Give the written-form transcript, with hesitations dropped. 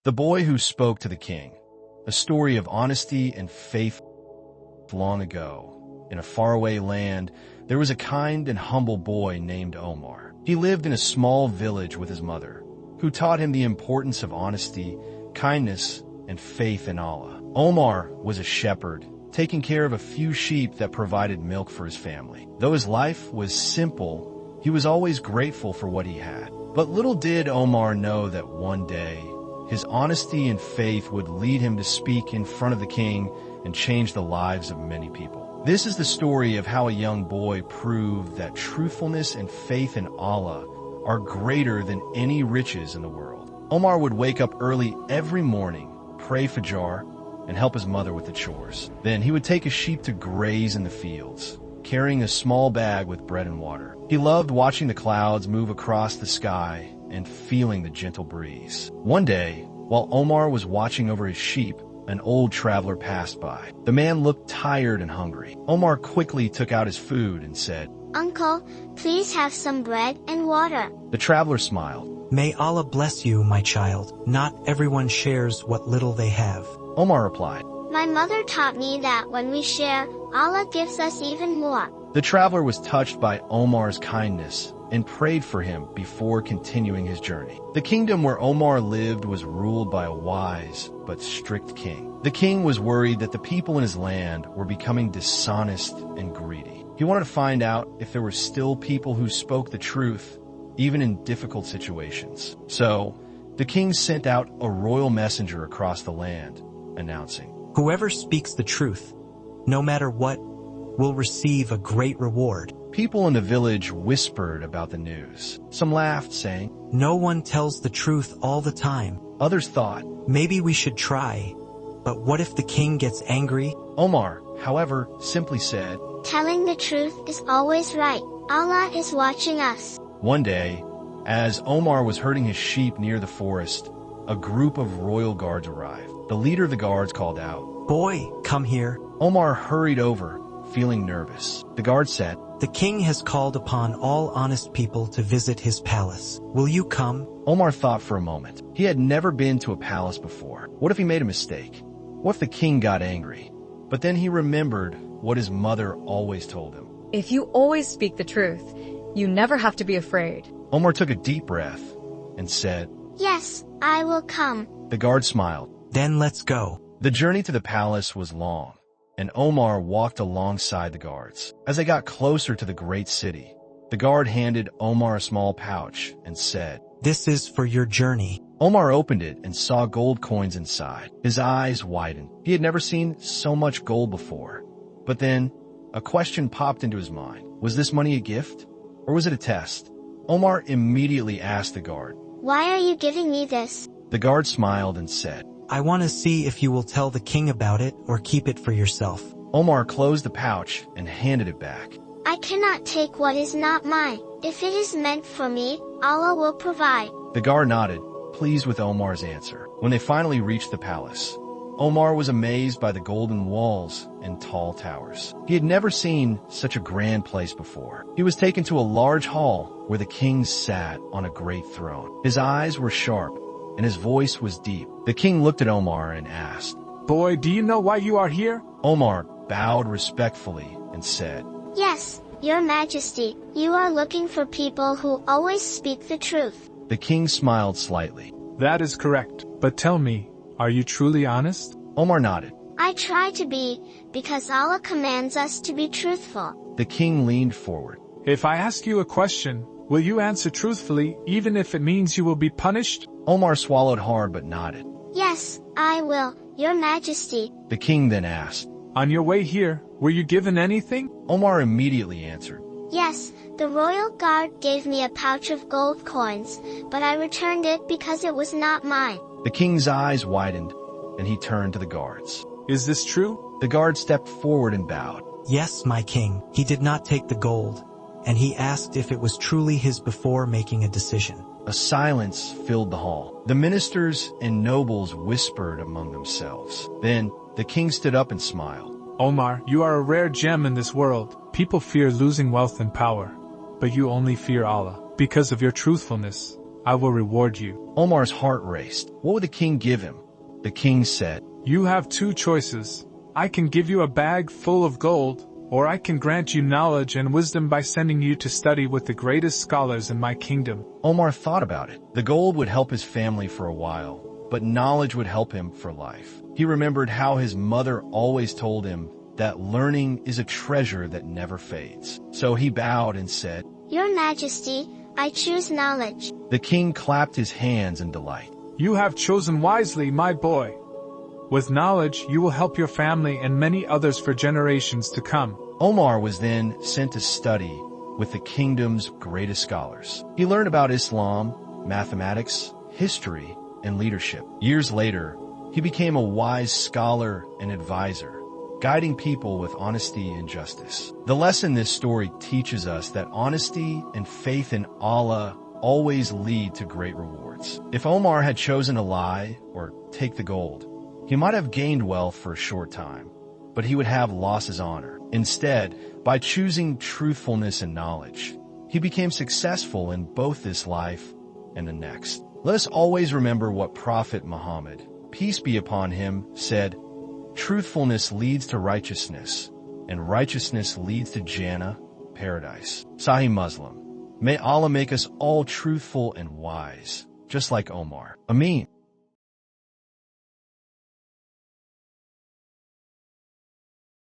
The Boy Who Spoke to the King, a story of honesty and faith. Long ago, in a faraway land, there was a kind and humble boy named Omar. He lived in a small village with his mother, who taught him the importance of honesty, kindness, and faith in Allah. Omar was a shepherd, taking care of a few sheep that provided milk for his family. Though his life was simple, he was always grateful for what he had. But little did Omar know that one day, his honesty and faith would lead him to speak in front of the king and change the lives of many people. This is the story of how a young boy proved that truthfulness and faith in Allah are greater than any riches in the world. Omar would wake up early every morning, pray Fajr, and help his mother with the chores. Then he would take his sheep to graze in the fields, carrying a small bag with bread and water. He loved watching the clouds move across the sky and feeling the gentle breeze. One day, while Omar was watching over his sheep, an old traveler passed by. The man looked tired and hungry. Omar quickly took out his food and said, "Uncle, please have some bread and water." The traveler smiled. May Allah bless you, my child. Not everyone shares what little they have. Omar replied, "My mother taught me that when we share, Allah gives us even more." The traveler was touched by Omar's kindness and prayed for him before continuing his journey. The kingdom where Omar lived was ruled by a wise but strict king. The king was worried that the people in his land were becoming dishonest and greedy. He wanted to find out if there were still people who spoke the truth, even in difficult situations. So, the king sent out a royal messenger across the land, announcing, Whoever speaks the truth, no matter what, will receive a great reward. People in the village whispered about the news. Some laughed, saying, No one tells the truth all the time. Others thought, Maybe we should try. But what if the king gets angry? Omar, however, simply said, Telling the truth is always right. Allah is watching us. One day, as Omar was herding his sheep near the forest, a group of royal guards arrived. The leader of the guards called out, Boy, come here. Omar hurried over, feeling nervous. The guard said, The king has called upon all honest people to visit his palace. Will you come? Omar thought for a moment. He had never been to a palace before. What if he made a mistake? What if the king got angry? But then he remembered what his mother always told him. If you always speak the truth, you never have to be afraid. Omar took a deep breath and said, Yes, I will come. The guard smiled. Then let's go. The journey to the palace was long, and Omar walked alongside the guards. As they got closer to the great city, the guard handed Omar a small pouch and said, This is for your journey. Omar opened it and saw gold coins inside. His eyes widened. He had never seen so much gold before. But then, a question popped into his mind. Was this money a gift, or was it a test? Omar immediately asked the guard, Why are you giving me this? The guard smiled and said, I want to see if you will tell the king about it or keep it for yourself. Omar closed the pouch and handed it back. I cannot take what is not mine. If it is meant for me, Allah will provide. The guard nodded, pleased with Omar's answer. When they finally reached the palace, Omar was amazed by the golden walls and tall towers. He had never seen such a grand place before. He was taken to a large hall where the king sat on a great throne. His eyes were sharp, and his voice was deep. The king looked at Omar and asked, Boy, do you know why you are here? Omar bowed respectfully and said, Yes, Your Majesty, you are looking for people who always speak the truth. The king smiled slightly. That is correct. But tell me, are you truly honest? Omar nodded. I try to be, because Allah commands us to be truthful. The king leaned forward. If I ask you a question, will you answer truthfully, even if it means you will be punished? Omar swallowed hard but nodded. Yes, I will, Your Majesty. The king then asked, On your way here, were you given anything? Omar immediately answered, Yes, the royal guard gave me a pouch of gold coins, but I returned it because it was not mine. The king's eyes widened, and he turned to the guards. Is this true? The guard stepped forward and bowed. Yes, my king. He did not take the gold, and he asked if it was truly his before making a decision. A silence filled the hall. The ministers and nobles whispered among themselves. Then the king stood up and smiled. Omar, you are a rare gem in this world. People fear losing wealth and power, but you only fear Allah. Because of your truthfulness, I will reward you. Omar's heart raced. What would the king give him? The king said, You have two choices. I can give you a bag full of gold, or I can grant you knowledge and wisdom by sending you to study with the greatest scholars in my kingdom. Omar thought about it. The gold would help his family for a while, but knowledge would help him for life. He remembered how his mother always told him that learning is a treasure that never fades. So he bowed and said, Your Majesty, I choose knowledge. The king clapped his hands in delight. You have chosen wisely, my boy. With knowledge, you will help your family and many others for generations to come. Omar was then sent to study with the kingdom's greatest scholars. He learned about Islam, mathematics, history, and leadership. Years later, he became a wise scholar and advisor, guiding people with honesty and justice. The lesson this story teaches us that honesty and faith in Allah always lead to great rewards. If Omar had chosen to lie or take the gold, he might have gained wealth for a short time, but he would have lost his honor. Instead, by choosing truthfulness and knowledge, he became successful in both this life and the next. Let us always remember what Prophet Muhammad, peace be upon him, said, Truthfulness leads to righteousness, and righteousness leads to Jannah, paradise. Sahih Muslim. May Allah make us all truthful and wise, just like Omar. Ameen.